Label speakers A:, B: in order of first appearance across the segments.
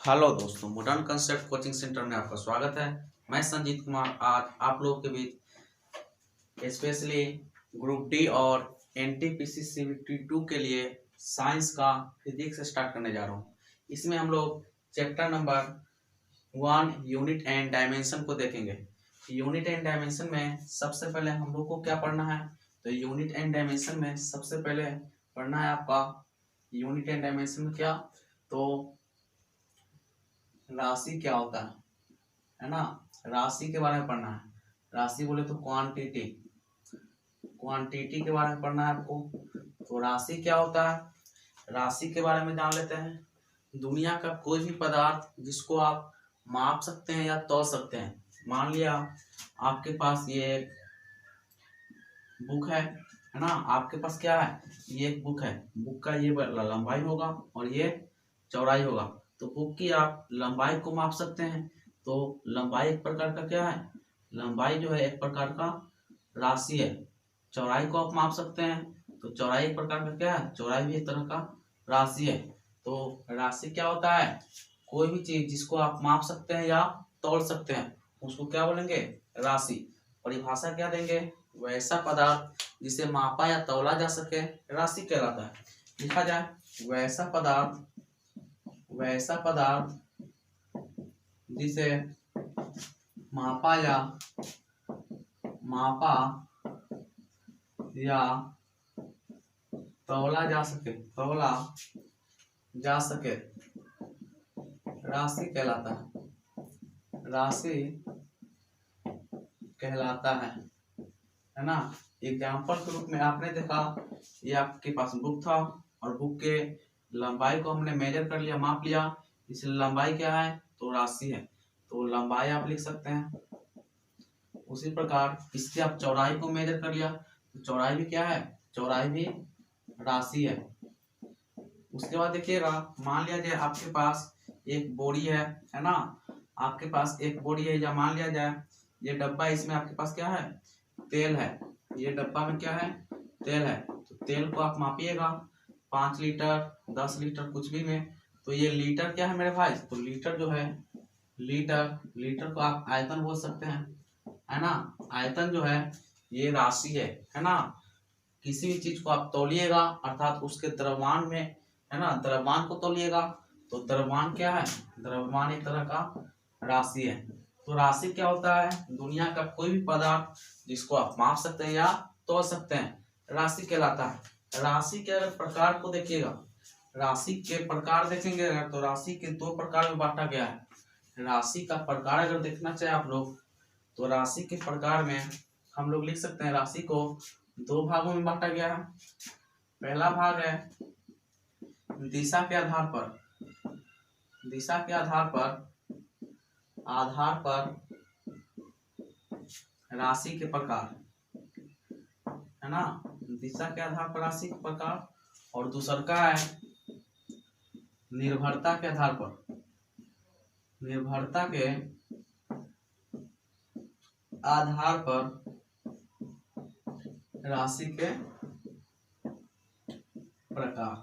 A: Hello दोस्तों, modern concept coaching centre में आपका स्वागत है। मैं संजीत कुमार आज आप लोगों के बीच स्पेशली ग्रुप डी और एनटीपीसी सीबीटी 2 के लिए साइंस का फिजिक्स स्टार्ट करने जा रहा हूँ। इसमें हम लोग chapter number 1 unit and dimension को देखेंगे। यूनिट एंड डायमेंशन में सबसे पहले हम लोग को क्या पढ़ना है, तो यूनिट एंड डायमेंशन में सबसे पहले पढ़ना है आपका यूनिट एंड डायमेंशन में क्या, तो राशि क्या होता है ना। राशि के बारे में पढ़ना है। राशि बोले तो क्वांटिटी, क्वांटिटी के बारे में पढ़ना है आपको। तो राशि क्या होता है, राशि के बारे में जान लेते हैं। दुनिया का कोई भी पदार्थ जिसको आप माप सकते हैं या तौल सकते हैं। मान लिया आपके पास ये बुक है ना, आपके पास क्या है, ये एक बुक है। बुक का ये लंबाई होगा और ये चौड़ाई होगा। तो बुक की आप लंबाई को माप सकते हैं। तो लंबाई एक प्रकार का क्या है, लंबाई जो है एक प्रकार का राशि है। चौड़ाई को आप माप सकते हैं, तो चौड़ाई एक प्रकार का क्या है, चौड़ाई भी एक तरह का राशि है। तो राशि क्या होता है, कोई भी चीज जिसको आप माप सकते हैं या तौल सकते हैं उसको क्या बोलेंगे, राशि। परिभाषा क्या देंगे, वैसा पदार्थ जिसे मापा या तौला जा सके राशि कहलाता है। लिखा जाए वैसा पदार्थ जिसे मापा या तौला जा सके राशि कहलाता है। राशि कहलाता है ना। एग्जाम्पल के रूप में आपने देखा, ये आपके पास बुक था और बुक के लंबाई को हमने मेजर कर लिया, माप लिया। इस लंबाई क्या है, तो राशि है। तो लंबाई आप लिख सकते हैं। उसी प्रकार इसके आप चौड़ाई को मेजर कर लिया, तो चौड़ाई भी क्या है, चौड़ाई भी राशि है। उसके बाद देखिएगा, मान लिया जाए आपके पास एक बोरी है ना। आपके पास एक बोरी है, या मान लिया जाए ये डब्बा, इसमें आपके पास क्या है, तेल है। ये डब्बा में क्या है, तेल है। तो तेल को आप मापिएगा 5 लीटर 10 लीटर कुछ भी में। तो ये लीटर क्या है मेरे भाई, तो लीटर जो है, लीटर को आप आयतन बोल सकते हैं, है ना। आयतन जो है ये राशि है ना। किसी भी चीज को आप तौलिएगा अर्थात उसके द्रव्यमान में, है ना, द्रव्यमान को तौलिएगा। तो द्रव्यमान क्या है, द्रव्यमान एक तरह का राशि है। तो राशि क्या होता है, दुनिया का कोई भी पदार्थ जिसको आप माप सकते हैं या तौल सकते हैं राशि कहलाता है। राशि के अगर प्रकार को देखिएगा, राशि के प्रकार देखेंगे अगर, तो राशि के 2 प्रकार में बांटा गया है। राशि का प्रकार अगर देखना चाहे आप लोग, तो राशि के प्रकार में हम लोग लिख सकते हैं, राशि को 2 भागों में बांटा गया है। पहला भाग है दिशा के आधार पर राशि के प्रकार, है ना। दिशा के आधार पर राशि के प्रकार। और दूसरा का है निर्भरता के आधार पर राशि के प्रकार।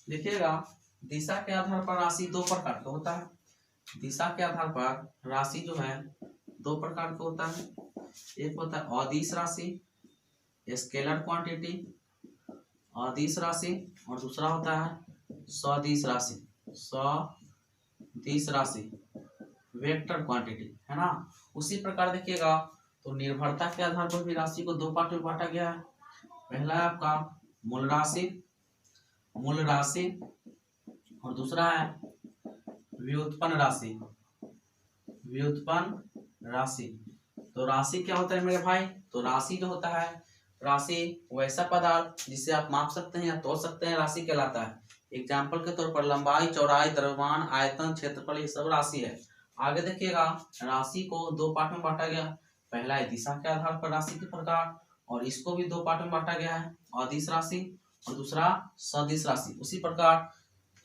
A: देखिएगा, दिशा के आधार पर राशि 2 प्रकार का होता है। दिशा के आधार पर राशि जो है 2 प्रकार का होता है। एक होता है अदिश राशि, स्केलर क्वांटिटी, अदिश राशि। और दूसरा होता है सदिश राशि, वेक्टर क्वांटिटी, है ना। उसी प्रकार देखिएगा, तो निर्भरता के आधार पर भी राशि को 2 पार्ट में बांटा गया है। पहला है आपका मूल राशि और दूसरा है व्युत्पन्न राशि। तो राशि क्या होता है मेरे भाई, तो राशि जो होता है, राशि वैसा पदार्थ जिसे आप माप सकते हैं या तोल सकते हैं राशि कहलाता है। एग्जाम्पल के तौर पर लंबाई, चौड़ाई, द्रव्यमान, आयतन, क्षेत्रफल, ये सब राशि है। आगे देखिएगा, राशि को 2 पार्ट में बांटा गया। पहला है दिशा के आधार पर राशि के प्रकार, और इसको भी 2 पार्ट में बांटा गया है, अदिश राशि और दूसरा सदिश राशि। उसी प्रकार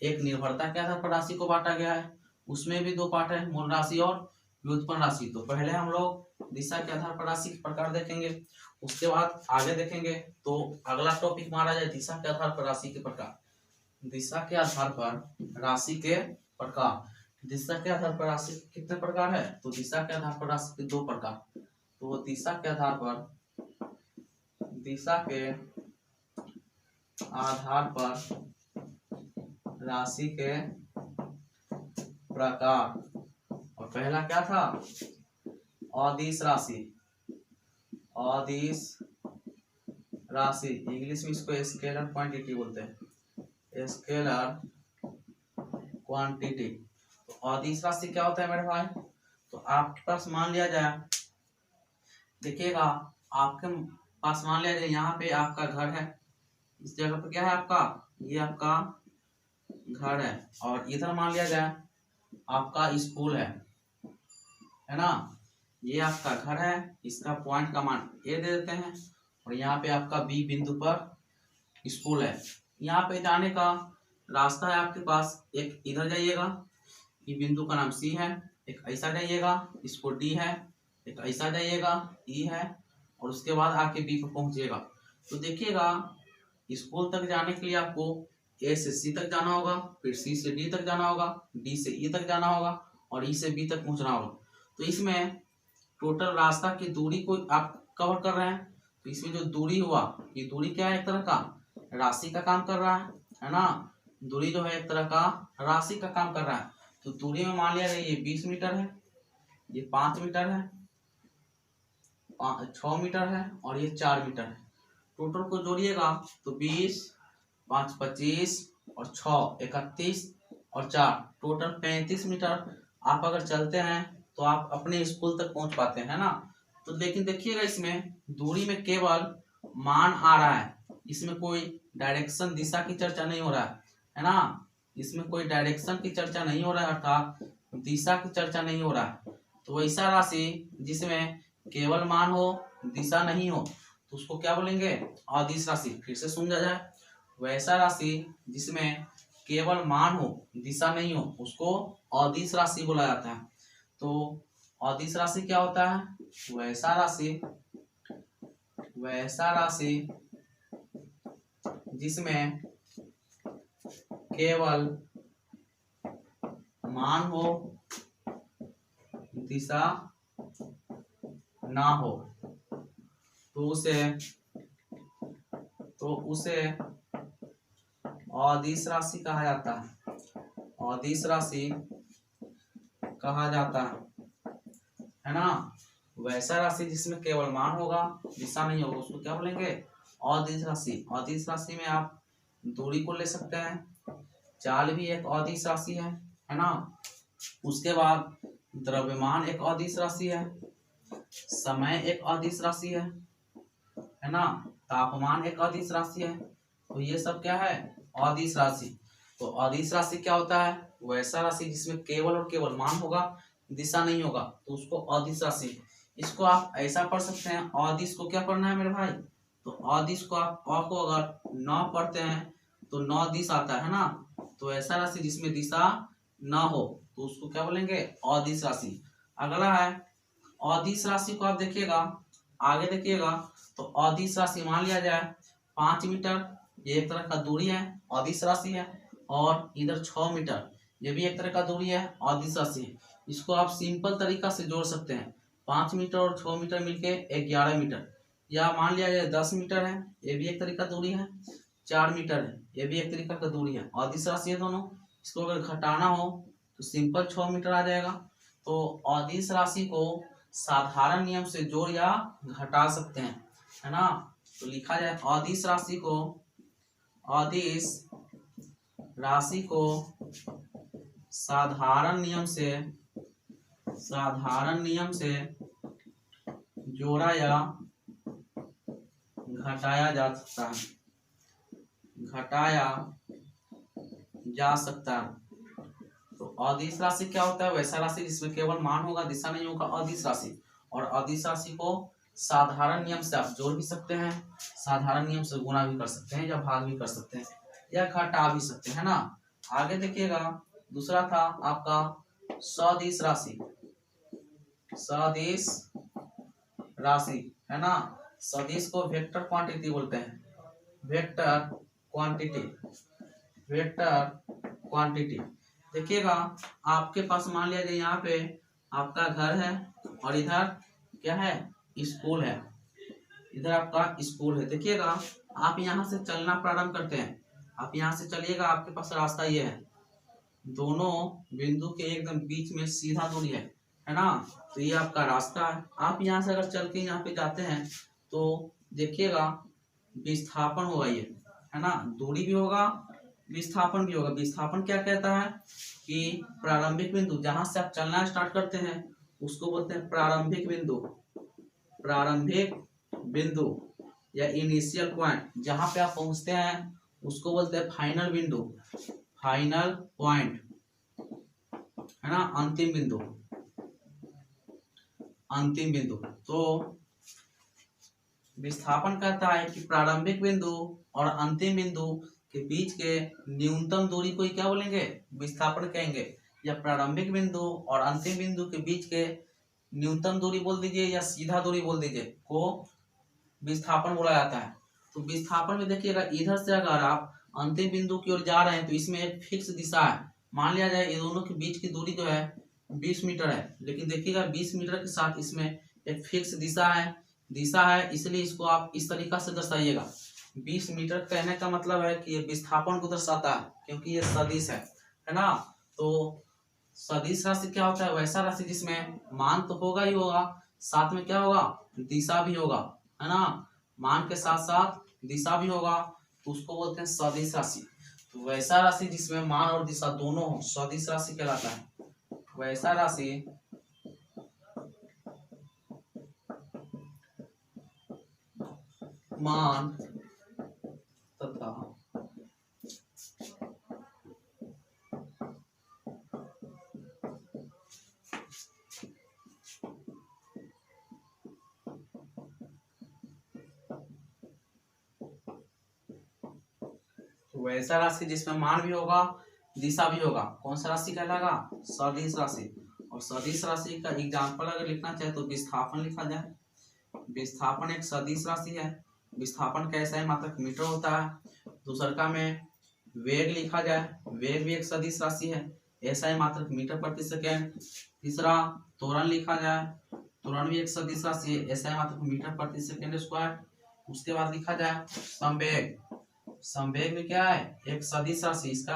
A: एक निर्भरता के आधार पर राशि को बांटा गया है, उसमें भी 2 पार्ट है, मूल राशि और व्युत्पन्न राशि। तो पहले हम लोग दिशा के आधार पर राशि के प्रकार देखेंगे, उसके बाद आगे देखेंगे। तो अगला टॉपिक हमारा है दिशा के आधार पर राशि के प्रकार। दिशा के आधार पर राशि के प्रकार। दिशा के आधार पर राशि के कितने प्रकार है? तो दिशा के आधार पर राशि के 2 प्रकार। तो दिशा के आधार पर राशि के प्रकार। और पहला क्या था? अदिश राशि। अदिश राशि इंग्लिश में इसको स्केलर क्वांटिटी बोलते हैं, स्केलर क्वांटिटी। तो अदिश राशि क्या होता है मेरे भाई? तो आपके पास मान लिया जाए, देखिएगा आपके पास मान लिया जाए यहाँ पे आपका घर है, इस जगह पे क्या है आपका? ये आपका घर है। और इधर मान लिया जाए आपका स्कूल है ना? ये आपका घर है, इसका पॉइंट का मान ए दे देते हैं, और यहाँ पे आपका बी बिंदु पर स्कूल है। यहाँ पे जाने का रास्ता है आपके पास, एक इधर जाइएगा, ई बिंदु का नाम सी है, एक ऐसा जाइएगा, इसको डी है, एक ऐसा जाइएगा, ई है, और उसके बाद आके बी पर पहुंचिएगा। तो देखिएगा स्कूल तक जाने के लिए आपको ए से सी तक जाना होगा, फिर सी से डी तक जाना होगा, डी से ई तक जाना होगा, और ई से बी तक पहुंचना होगा। तो इसमें टोटल रास्ता की दूरी को आप कवर कर रहे हैं। तो इसमें जो दूरी हुआ, ये दूरी क्या है? एक तरह का राशि का काम कर रहा है ना? दूरी जो है एक तरह का राशि का काम कर रहा है। तो दूरी में मान लिया जाए ये 20 मीटर है, ये 5 मीटर है, 6 मीटर है, और ये 4 मीटर है। टोटल को जोड़िएगा तो 20, 5 25, और 6 31, और 4 टोटल 35 मीटर आप अगर चलते हैं तो आप अपने स्कूल तक पहुंच पाते हैं ना? तो लेकिन देखिएगा इसमें दूरी में केवल मान आ रहा है, इसमें कोई डायरेक्शन दिशा की चर्चा नहीं हो रहा है ना? इसमें कोई डायरेक्शन की चर्चा नहीं हो रहा है, अर्थात दिशा की चर्चा नहीं हो रहा है। तो वैसा राशि जिसमें केवल मान हो, दिशा नहीं हो, तो उसको क्या बोलेंगे? अदिश राशि। फिर से समझा जाए, वैसा राशि जिसमें केवल मान हो, दिशा नहीं हो, उसको अदिश राशि बोला जाता है। तो अदिश राशि क्या होता है? वैसा राशि जिसमें केवल मान हो, दिशा ना हो, तो उसे अदिश राशि कहा जाता है। अदिश राशि कहा जाता है ना? वैसा राशि जिसमें केवल मान होगा, दिशा नहीं होगा, उसको क्या बोलेंगे? अदिश राशि। अदिश राशि में आप दूरी को ले सकते हैं, चाल भी एक अदिश राशि है ना? उसके बाद द्रव्यमान एक अदिश राशि है, समय एक अदिश राशि है ना? तापमान एक अदिश राशि है। तो ये सब क्या है? अदिश राशि। तो अदिश राशि क्या होता है? वैसा राशि जिसमें केवल और केवल मान होगा, दिशा नहीं होगा, तो उसको अदिश राशि। इसको आप ऐसा पढ़ सकते हैं, अदिश को क्या पढ़ना है मेरे भाई? तो अदिश को आप अ को अगर 9 पढ़ते हैं तो 9 दिश आता है ना? तो ऐसा राशि जिसमें दिशा न हो, तो उसको क्या बोलेंगे? अदिश राशि। अगला है अदिश राशि को आप देखिएगा, आगे देखिएगा, तो अदिश राशि मान लिया जाए 5 मीटर, ये एक तरह का दूरी है, अदिश राशि है, और इधर 6 मीटर, ये भी एक तरह का दूरी है, अदिश राशि है। इसको आप सिंपल तरीका से जोड़ सकते हैं, 5 मीटर और 6 मीटर मिलके 11 मीटर, या मान लिया जाए 10 मीटर है, ये भी एक तरीका दूरी है, 4 मीटर है, ये भी एक तरीका का दूरी है, अदिश राशि है दोनों। इसको अगर घटाना हो तो सिंपल 6 मीटर आ जाएगा। तो अदिश राशि को साधारण नियम से जोड़ या घटा सकते हैं, है ना? तो लिखा जाए अदिश राशि को साधारण नियम से जोड़ा या घटाया जा सकता है। तो अदिश राशि क्या होता है? वैसा राशि जिसमें केवल मान होगा, दिशा नहीं होगा, अदिश राशि। और अदिश राशि को साधारण नियम से आप जोड़ भी सकते हैं, साधारण नियम से गुणा भी कर सकते हैं, या भाग भी कर सकते हैं, या घटा भी सकते हैं ना? आगे देखिएगा, दूसरा था आपका सदिश राशि। सदिश राशि है ना? सदिश को वेक्टर क्वांटिटी बोलते हैं, वेक्टर वेक्टर क्वांटिटी। देखिएगा आपके पास मान लिया जाए यहाँ पे आपका घर है और इधर क्या है, स्कूल है, इधर आपका स्कूल है। देखिएगा आप यहाँ से चलना प्रारंभ करते हैं, आप यहाँ से चलिएगा, आपके पास रास्ता ये है, दोनों बिंदु के एकदम बीच में सीधा दूरी है ना, तो ये आपका रास्ता है। आप यहाँ से अगर चल के यहाँ पे जाते हैं तो देखिएगा विस्थापन होगा ये, है ना, दूरी भी होगा विस्थापन भी होगा। विस्थापन क्या कहता है कि प्रारंभिक बिंदु जहां से आप चलना स्टार्ट करते हैं उसको बोलते हैं प्रारंभिक बिंदु, प्रारंभिक बिंदु या इनिशियल पॉइंट। जहां पे आप पहुंचते हैं उसको बोलते हैं फाइनल बिंदु, फाइनल पॉइंट, है ना, अंतिम बिंदु, अंतिम बिंदु। तो विस्थापन कहता है कि प्रारंभिक बिंदु और अंतिम बिंदु के बीच के न्यूनतम दूरी को क्या बोलेंगे, विस्थापन कहेंगे। या प्रारंभिक बिंदु और अंतिम बिंदु के बीच के न्यूनतम दूरी बोल दीजिए या सीधा दूरी बोल दीजिए को विस्थापन बोला जाता है। तो विस्थापन में देखिएगा इधर से अगर आप अंतिम बिंदु की ओर जा रहे हैं तो इसमें एक फिक्स दिशा है। मान लिया जाए ये दोनों के बीच की दूरी जो है 20 मीटर है, लेकिन देखिएगा 20 मीटर के साथ इसमें एक फिक्स दिशा है, इसलिए इसको आप इस तरीका से दर्शाइएगा। 20 मीटर कहने का मतलब है कि ये विस्थापन को दर्शाता है क्योंकि ये सदिश है ना। तो सदिश राशि क्या होता है, वैसा राशि जिसमें मान तो होगा ही होगा, साथ में क्या होगा, दिशा भी होगा, है ना, मान के साथ साथ दिशा भी होगा, तो उसको बोलते हैं सदिश राशि। तो वैसा राशि जिसमें मान और दिशा दोनों हो सदिश राशि कहलाता है। वैसा राशि मान तथा वैसा राशि जिसमें मान भी होगा दिशा भी होगा, कौन सा राशि कहलाएगा, सदिश राशि। और सदिश राशि का एग्जाम्पल अगर लिखना चाहे तो विस्थापन लिखा जाए। विस्थापन एक सदिश राशि है। विस्थापन कैसा है, मात्रक मीटर होता है। दूसरा में वेग लिखा जाए, वेग भी एक सदिश राशि है, ऐसा है मात्रक मीटर प्रति सेकेंड। तीसरा त्वरण लिखा जाए, त्वरण भी एक सदिश राशि है, ऐसा है मात्रक मीटर प्रति सेकेंड स्क्वायर। उसके बाद लिखा जाए संवेग, संवेग में क्या है, एक सदिश राशि, इसका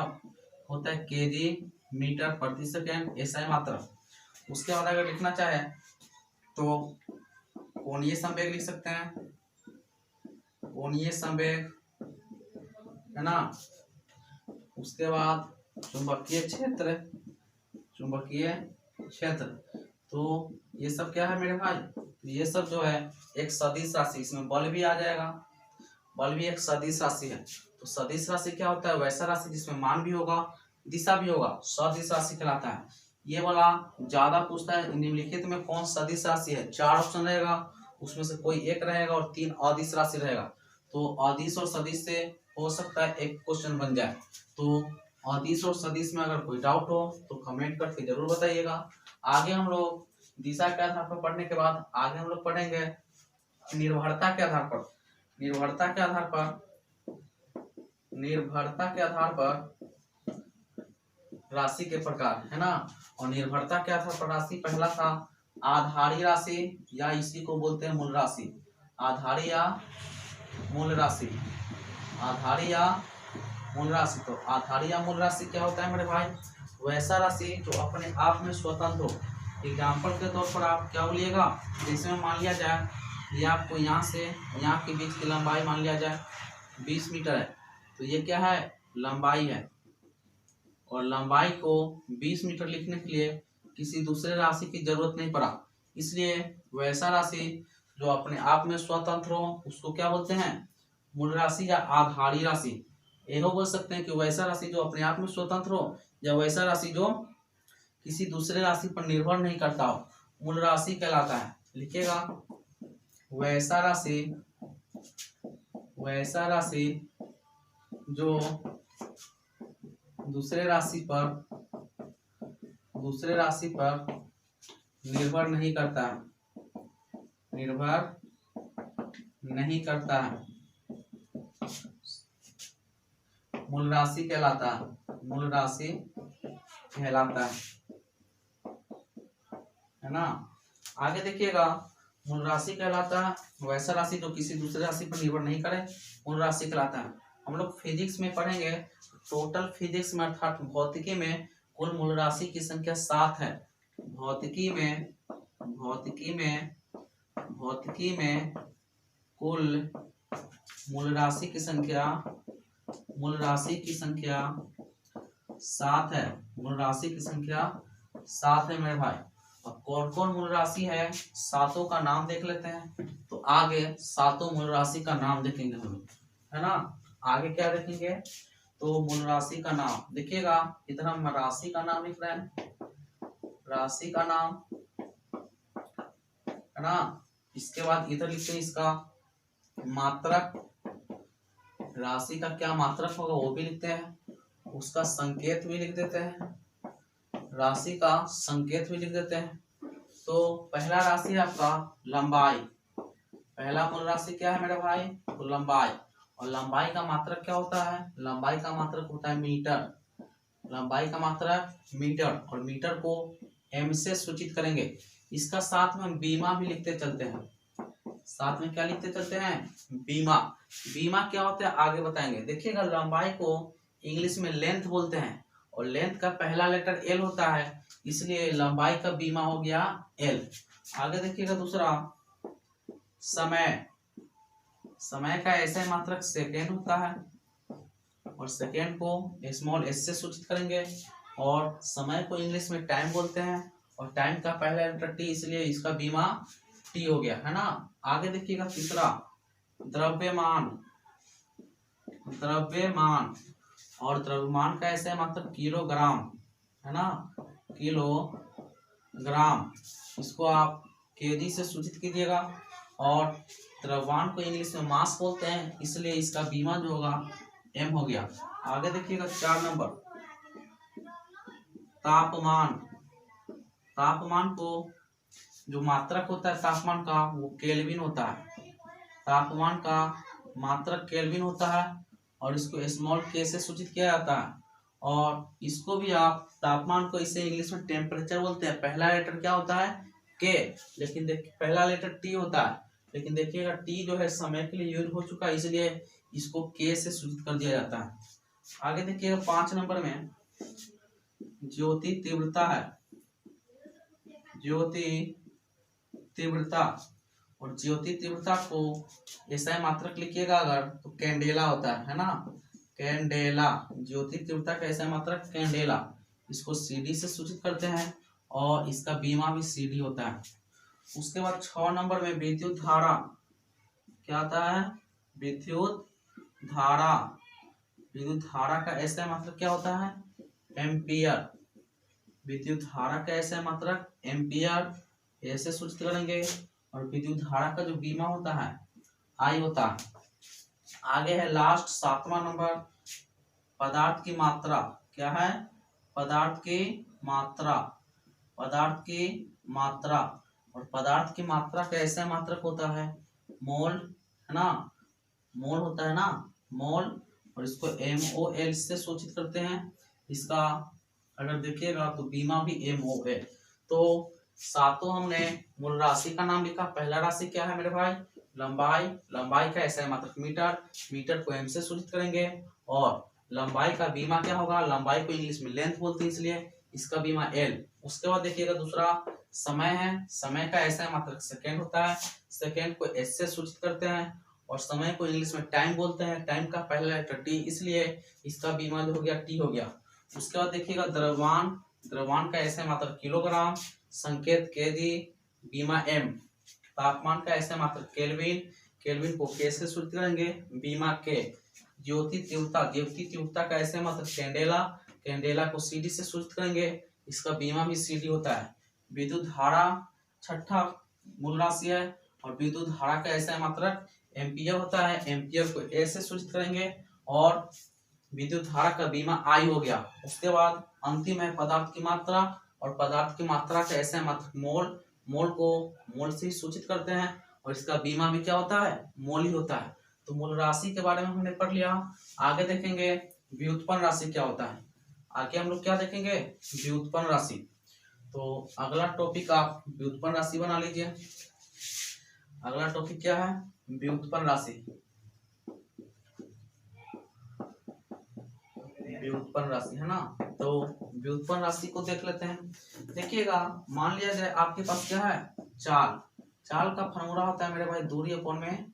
A: होता है केजी मीटर प्रति सेकेंड, ऐसा है मात्रक। उसके बाद अगर लिखना चाहे तो कोणीय संवेग लिख सकते हैं, कोणीय संवेग, है ना। उसके बाद चुंबकीय क्षेत्र, चुंबकीय क्षेत्र, तो ये सब क्या है मेरे भाई, ये सब जो है एक सदिश राशि, इसमें बल भी आ जाएगा, बल भी एक सदिश राशि है। तो सदिश राशि क्या होता है, वैसा राशि जिसमें मान भी होगा दिशा भी होगा, सदिश राशि कहलाता है। ये वाला ज्यादा पूछता है निम्नलिखित में कौन सदिश राशि है, 4 ऑप्शन रहेगा, उसमें से कोई एक रहेगा और 3 अदिश राशि रहेगा। तो अदिश और सदिश से हो सकता है एक क्वेश्चन बन जाए। तो अदिश और सदिश में अगर कोई डाउट हो तो कमेंट करके जरूर बताइएगा। आगे हम लोग दिशा के आधार पर पढ़ने के बाद आगे हम लोग पढ़ेंगे निर्भरता के आधार पर, निर्भरता के आधार पर, निर्भरता के आधार पर राशि के प्रकार, है ना। और निर्भरता के आधार पर राशि पहला था आधारी राशि या इसी को बोलते हैं मूल राशि, आधारी या मूल राशि, आधारी या मूल राशि। तो आधारी या मूल राशि क्या होता है मेरे भाई, वैसा राशि जो अपने आप में स्वतंत्र हो। एग्जाम्पल के तौर पर आप क्या बोलिएगा, जैसे में मान लिया जाए ये आपको यहाँ से यहाँ के बीच की लंबाई मान लिया जाए 20 मीटर है, तो ये क्या है, लंबाई है। और लंबाई को 20 मीटर लिखने के लिए किसी दूसरे राशि की जरूरत नहीं पड़ा, इसलिए वैसा राशि जो अपने आप में स्वतंत्र हो उसको क्या बोलते हैं, मूल राशि या आधारी राशि। यह बोल सकते हैं कि वैसा राशि जो अपने आप में स्वतंत्र हो या वैसा राशि जो किसी दूसरे राशि पर निर्भर नहीं करता हो, मूल राशि कहलाता है। लिखिएगा वैसा राशि, वैसा राशि जो दूसरे राशि पर निर्भर नहीं करता है, निर्भर नहीं करता है, मूल राशि कहलाता है, मूल राशि कहलाता है ना। आगे देखिएगा, मूल राशि कहलाता है वैसा राशि जो किसी दूसरे राशि पर निर्भर नहीं करे, मूल राशि कहलाता है। हम लोग फिजिक्स में पढ़ेंगे, टोटल फिजिक्स में अर्थात भौतिकी में कुल मूल राशि की संख्या 7 है। भौतिकी में कुल मूल राशि की संख्या 7 है। मूल राशि की संख्या 7 है मेरे भाई। अब कौन कौन मूल राशि है, सातों का नाम देख लेते हैं। तो आगे सातों मूल राशि का नाम देखेंगे हम, है ना। आगे क्या देखेंगे, तो मूल राशि का नाम देखिएगा। इधर हम राशि का नाम लिख रहे हैं, राशि का नाम, है ना। इसके बाद इधर लिखते हैं इसका मात्रक, राशि का क्या मात्रक होगा वो भी लिखते हैं, उसका संकेत भी लिख देते हैं, राशि का संकेत भी लिख देते हैं। तो पहला राशि है आपका लंबाई। पहला मूल राशि क्या है मेरे भाई, तो लंबाई। और लंबाई का मात्रक क्या होता है, लंबाई का मात्रक होता है मीटर। लंबाई का मात्रक मीटर, और मीटर को एम से सूचित करेंगे। इसका साथ में हम बीमा भी लिखते चलते हैं, साथ में क्या लिखते चलते हैं, बीमा। बीमा क्या होता है आगे बताएंगे। देखिएगा, लंबाई को इंग्लिश में लेंथ बोलते हैं, और लेंथ का पहला लेटर एल होता है, इसलिए लंबाई का बीमा हो गया एल। आगे देखिएगा दूसरा, समय। समय का ऐसा मात्रक सेकेंड होता है, और सेकेंड को स्मॉल एस से सूचित करेंगे, और समय को इंग्लिश में टाइम बोलते हैं, और टाइम का पहला लेटर टी, इसलिए इसका बीमा टी हो गया, है ना। आगे देखिएगा तीसरा, द्रव्यमान। द्रव्यमान, और द्रव्यमान का ऐसे मतलब किलोग्राम, है ना, किलोग्राम। इसको आप केजी से सूचित कीजिएगा। और द्रव्यमान को इंग्लिश में मास बोलते हैं, इसलिए इसका बीमा जो होगा एम हो गया। आगे देखिएगा 4 नंबर, तापमान। तापमान को जो मात्रक होता है तापमान का, वो केल्विन होता है। तापमान का मात्रक केल्विन होता है, और इसको स्मॉल के से सूचित किया जाता है। और इसको भी आप तापमान को इसे इंग्लिश में टेम्परेचर बोलते हैं। पहला लेटर क्या होता है, के, लेकिन देखिए पहला लेटर टी होता है, लेकिन देखिएगा टी जो है समय के लिए यूज हो चुका है, इसलिए इसको के से सूचित कर दिया जाता है। आगे देखिएगा 5 नंबर में ज्योति तीव्रता है। ज्योति तीव्रता, और ज्योति तीव्रता को ऐसा मात्रक लिखिएगा अगर, तो कैंडेला होता है ना, कैंडेला। ज्योति तीव्रता का ऐसा मात्रक कैंडेला, इसको सीडी से सूचित करते हैं, और इसका बीमा भी सीडी होता है। उसके बाद 6 नंबर में विद्युत धारा। क्या आता है, विद्युत धारा। विद्युत धारा का ऐसा मात्रक क्या होता है, एम्पियर। विद्युत धारा का ऐसा मात्रक एम्पियर, ऐसे सूचित करेंगे। और विद्युत धारा का जो बीमा होता है आई होता है। आगे है लास्ट 7वां नंबर, पदार्थ की मात्रा। क्या है, पदार्थ की मात्रा। पदार्थ की मात्रा, और पदार्थ की मात्रा का ऐसा मात्रक होता है मोल, है ना, मोल होता है ना, मोल। और इसको MOL से सूचित करते हैं। इसका अगर देखिएगा तो बीमा भी MOL। तो सातों हमने मूल राशि का नाम लिखा। पहला राशि क्या है मेरे भाई, लंबाई। लंबाई का ऐसा मात्रक मीटर, मीटर को M से सूचित करेंगे। और लंबाई का बीमा क्या होगा, लंबाई को इंग्लिश में लेंथ बोलते हैं, इसलिए इसका बीमा L। उसके बाद देखिएगा दूसरा समय है। समय का ऐसा मात्रक सेकेंड होता है, सेकेंड को S से सूचित करते हैं। और समय को इंग्लिश में टाइम बोलते हैं, टाइम का पहला लेटर T, इसलिए इसका बीमा जो हो गया T हो गया। उसके बाद देखिएगा द्रव्यमान। द्रव्यमान का ऐसे मात्रक किलोग्राम, संकेत केजी, बीमा M। तापमान का ऐसे मात्रक केल्विन, केल्विन को के से सूचित करेंगे, बीमा के। ज्योति तीव्रता, ज्योति तीव्रता का ऐसे मात्रक कैंडेला, कैंडेला को CD से सूचित करेंगे, इसका बीमा भी CD होता है। विद्युत धारा 6ठा मूल राशि है, और विद्युत धारा का ऐसा मात्रक एम्पियर होता है, एम्पियर को A से सूचित करेंगे। और विद्युत धारा का बीमा I हो गया। उसके बाद अंतिम है पदार्थ की मात्रा, और पदार्थ की मात्रा का ऐसा मात्रक मोल, मोल को मोल से ही सूचित करते हैं, और इसका बीमा भी क्या होता है, मोल ही होता है। तो मूल राशि के बारे में हमने पढ़ लिया। आगे देखेंगे व्युत्पन्न राशि क्या होता है। आगे हम लोग क्या देखेंगे, व्युत्पन्न राशि। तो अगला टॉपिक आप व्युत्पन्न राशि बना लीजिए। अगला टॉपिक क्या है, व्युत्पन्न राशि। व्युत्पन्न राशि है ना, तो व्युत्पन्न राशि को देख लेते हैं। देखिएगा, मान लिया जाए आपके पास क्या है, चाल। चाल का फॉर्मूला होता है मेरे भाई दूरी अपॉन में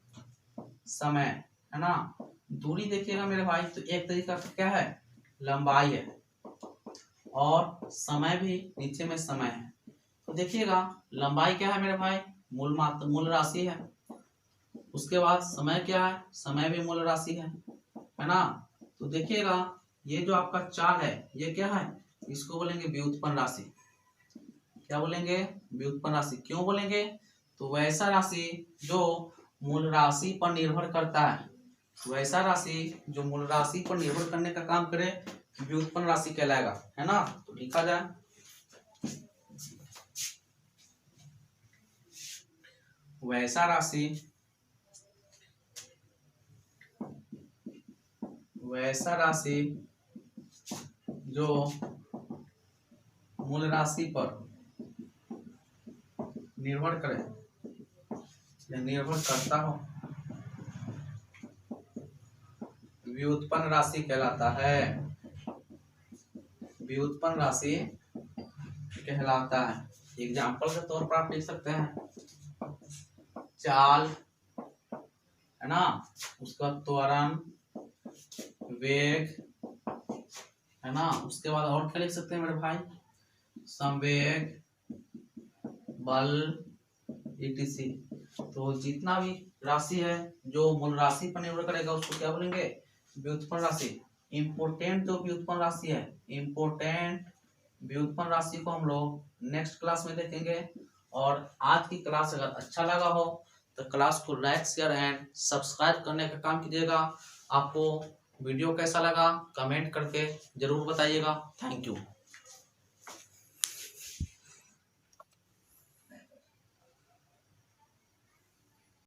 A: समय, है ना। दूरी देखिएगा मेरे भाई, तो एक तरीका का क्या है, लंबाई है, और समय भी नीचे में समय है। तो देखिएगा लंबाई क्या है मेरे भाई, मूल राशि है। उसके बाद समय क्या है, समय भी मूल राशि है ना। तो देखिएगा ये जो आपका चाल है ये क्या है, इसको बोलेंगे व्युत्पन्न राशि। क्या बोलेंगे, व्युत्पन्न राशि। क्यों बोलेंगे, तो वैसा राशि जो मूल राशि पर निर्भर करता है, वैसा राशि जो मूल राशि पर निर्भर करने का काम करे व्युत्पन्न राशि कहलाएगा, है ना। तो लिखा जाए, वैसा राशि, वैसा राशि जो मूल राशि पर निर्भर करे या निर्भर करता हो, व्युत्पन्न राशि कहलाता है। व्युत्पन्न राशि कहलाता है। एग्जाम्पल के तौर पर आप लिख सकते हैं, चाल, है ना, उसका त्वरण, वेग, है ना। उसके बाद और क्या लिख सकते हैं मेरे भाई, संवेग, बल, etc। तो जितना भी राशि है जो मूल राशि पर निर्भर करेगा उसको क्या बोलेंगे, व्युत्पन्न राशि। इम्पोर्टेंट जो व्युत्पन्न राशि है, इम्पोर्टेंट व्युत्पन्न राशि को हम लोग नेक्स्ट क्लास में देखेंगे। और आज की क्लास अगर अच्छा लगा हो तो क्लास को लाइक, शेयर एंड सब्सक्राइब करने का काम कीजिएगा। आपको वीडियो कैसा लगा कमेंट करके जरूर बताइएगा। Thank you.